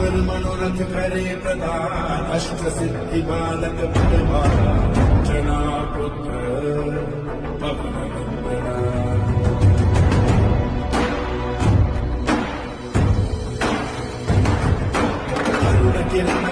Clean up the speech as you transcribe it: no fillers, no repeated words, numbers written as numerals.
ईश्वर मनोरथ करे प्रदान अष्ट सिद्धि बालक बलवान जना पुत्र पवन नंदना अरुण किरण